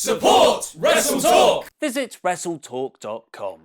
Support WrestleTalk! Visit WrestleTalk.com.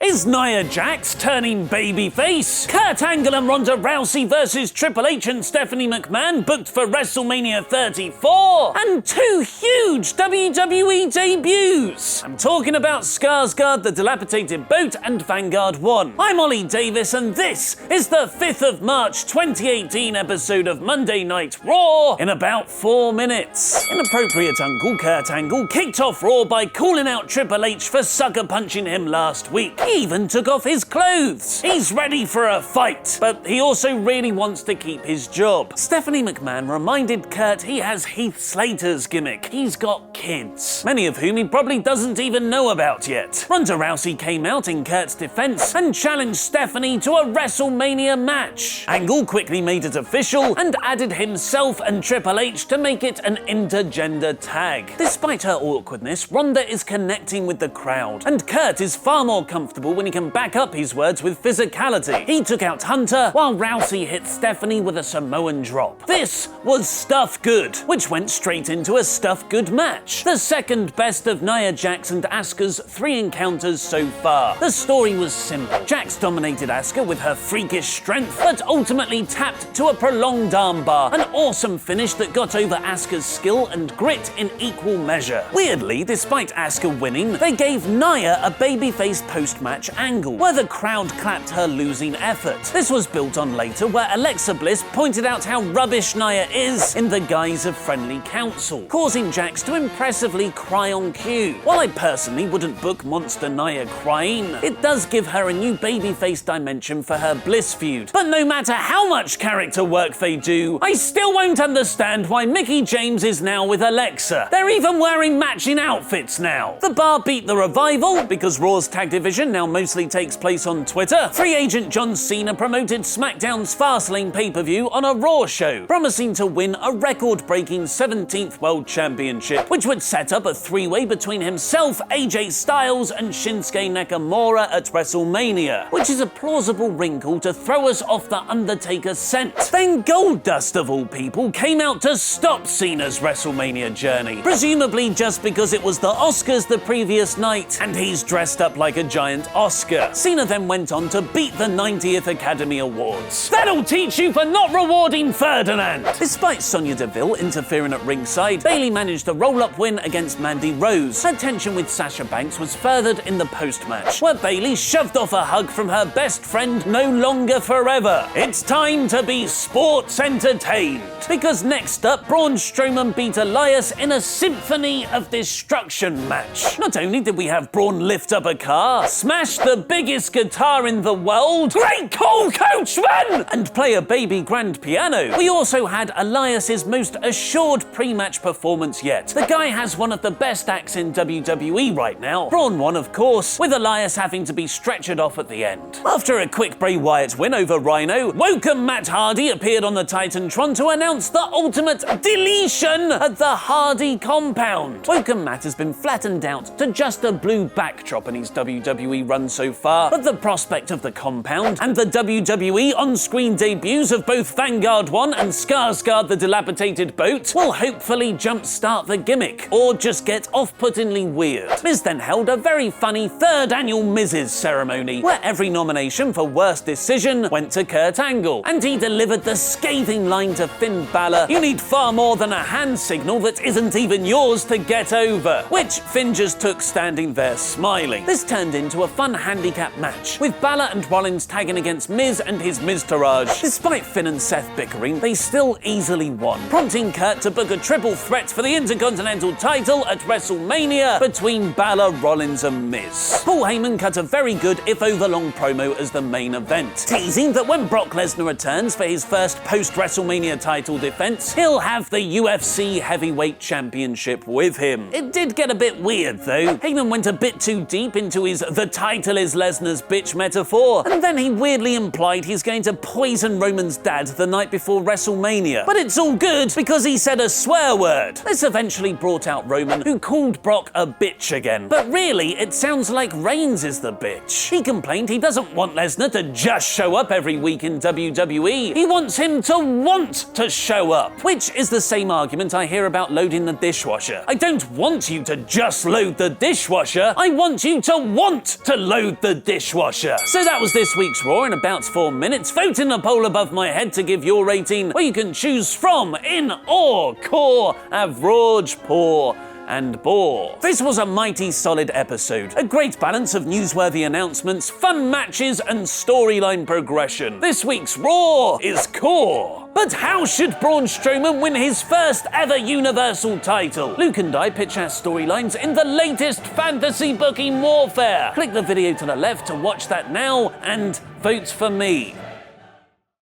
Is Nia Jax turning babyface? Kurt Angle and Ronda Rousey versus Triple H and Stephanie McMahon booked for WrestleMania 34. And two huge WWE debuts. I'm talking about Skarsgård, the Dilapidated Boat, and Vanguard 1. I'm Ollie Davis, and this is the 5th of March 2018 episode of Monday Night Raw in about 4 minutes. Inappropriate Uncle Kurt Angle kicked off Raw by calling out Triple H for sucker punching him last week. He even took off his clothes. He's ready for a fight, but he also really wants to keep his job. Stephanie McMahon reminded Kurt he has Heath Slater's gimmick. He's got kids, many of whom he probably doesn't even know about yet. Ronda Rousey came out in Kurt's defense and challenged Stephanie to a WrestleMania match. Angle quickly made it official and added himself and Triple H to make it an intergender tag. Despite her awkwardness, Ronda is connecting with the crowd, and Kurt is far more comfortable when he can back up his words with physicality. He took out Hunter while Rousey hit Stephanie with a Samoan drop. This was stuff good, which went straight into a stuff good match. The second best of Nia Jax and Asuka's 3 encounters so far. The story was simple. Jax dominated Asuka with her freakish strength, but ultimately tapped to a prolonged armbar. An awesome finish that got over Asuka's skill and grit in equal measure. Weirdly, despite Asuka winning, they gave Nia a babyface post-match angle, where the crowd clapped her losing effort. This was built on later, where Alexa Bliss pointed out how rubbish Nia is in the guise of friendly counsel, causing Jax to impressively cry on cue. While I personally wouldn't book Monster Nia crying, it does give her a new babyface dimension for her Bliss feud. But no matter how much character work they do, I still won't understand why Mickie James is now with Alexa. They're even wearing matching outfits now. The Bar beat the Revival because Raw's tag division now mostly takes place on Twitter. Free agent John Cena promoted SmackDown's Fastlane pay-per-view on a Raw show, promising to win a record-breaking 17th World Championship, which would set up a 3-way between himself, AJ Styles, and Shinsuke Nakamura at WrestleMania, which is a plausible wrinkle to throw us off the Undertaker scent. Then Goldust, of all people, came out to stop Cena's WrestleMania journey, presumably just because it was the Oscars the previous night, and he's dressed up like a giant Oscar. Cena then went on to beat the 90th Academy Awards. That'll teach you for not rewarding Ferdinand! Despite Sonya Deville interfering at ringside, Bayley managed a roll-up win against Mandy Rose. Her tension with Sasha Banks was furthered in the post-match, where Bayley shoved off a hug from her best friend no longer forever. It's time to be sports entertained, because next up, Braun Strowman beat Elias in a Symphony of Destruction match. Not only did we have Braun lift up a car, smash the biggest guitar in the world, great call, Coachman, and play a baby grand piano, we also had Elias's most assured pre-match performance yet. The guy has one of the best acts in WWE right now. Braun won, of course, with Elias having to be stretchered off at the end. After a quick Bray Wyatt win over Rhino, Woken Matt Hardy appeared on the Titantron to announce the ultimate deletion at the Hardy compound. Woken Matt has been flattened out to just a blue backdrop in his WWE run so far, but the prospect of the compound and the WWE on-screen debuts of both Vanguard 1 and Skarsgård the Dilapidated Boat will hopefully jumpstart the gimmick, or just get off-puttingly weird. Miz then held a very funny 3rd annual Miz's ceremony, where every nomination for worst decision went to Kurt Angle, and he delivered the scathing line to Finn Balor, "You need far more than a hand signal that isn't even yours to get over," which Finn just took standing there smiling. This turned into a fun handicap match, with Balor and Rollins tagging against Miz and his Miztourage. Despite Finn and Seth bickering, they still easily won, prompting Kurt to book a triple threat for the Intercontinental title at WrestleMania between Balor, Rollins, and Miz. Paul Heyman cut a very good, if overlong, promo as the main event, teasing that when Brock Lesnar returns for his first post-WrestleMania title defense, he'll have the UFC Heavyweight Championship with him. It did get a bit weird, though. Heyman went a bit too deep into his "the title is Lesnar's bitch metaphor, and then he weirdly implied he's going to poison Roman's dad the night before WrestleMania. But it's all good because he said a swear word. This eventually brought out Roman, who called Brock a bitch again. But really, it sounds like Reigns is the bitch. He complained he doesn't want Lesnar to just show up every week in WWE. He wants him to want to show up, which is the same argument I hear about loading the dishwasher. I don't want you to just load the dishwasher. I want you to want to load the dishwasher. So that was this week's Raw in about 4 minutes. Vote in the poll above my head to give your rating, where you can choose from in or core, average, poor, and bore. This was a mighty solid episode. A great balance of newsworthy announcements, fun matches, and storyline progression. This week's Raw is core. But how should Braun Strowman win his first ever Universal title? Luke and I pitch our storylines in the latest fantasy booking warfare. Click the video to the left to watch that now and vote for me.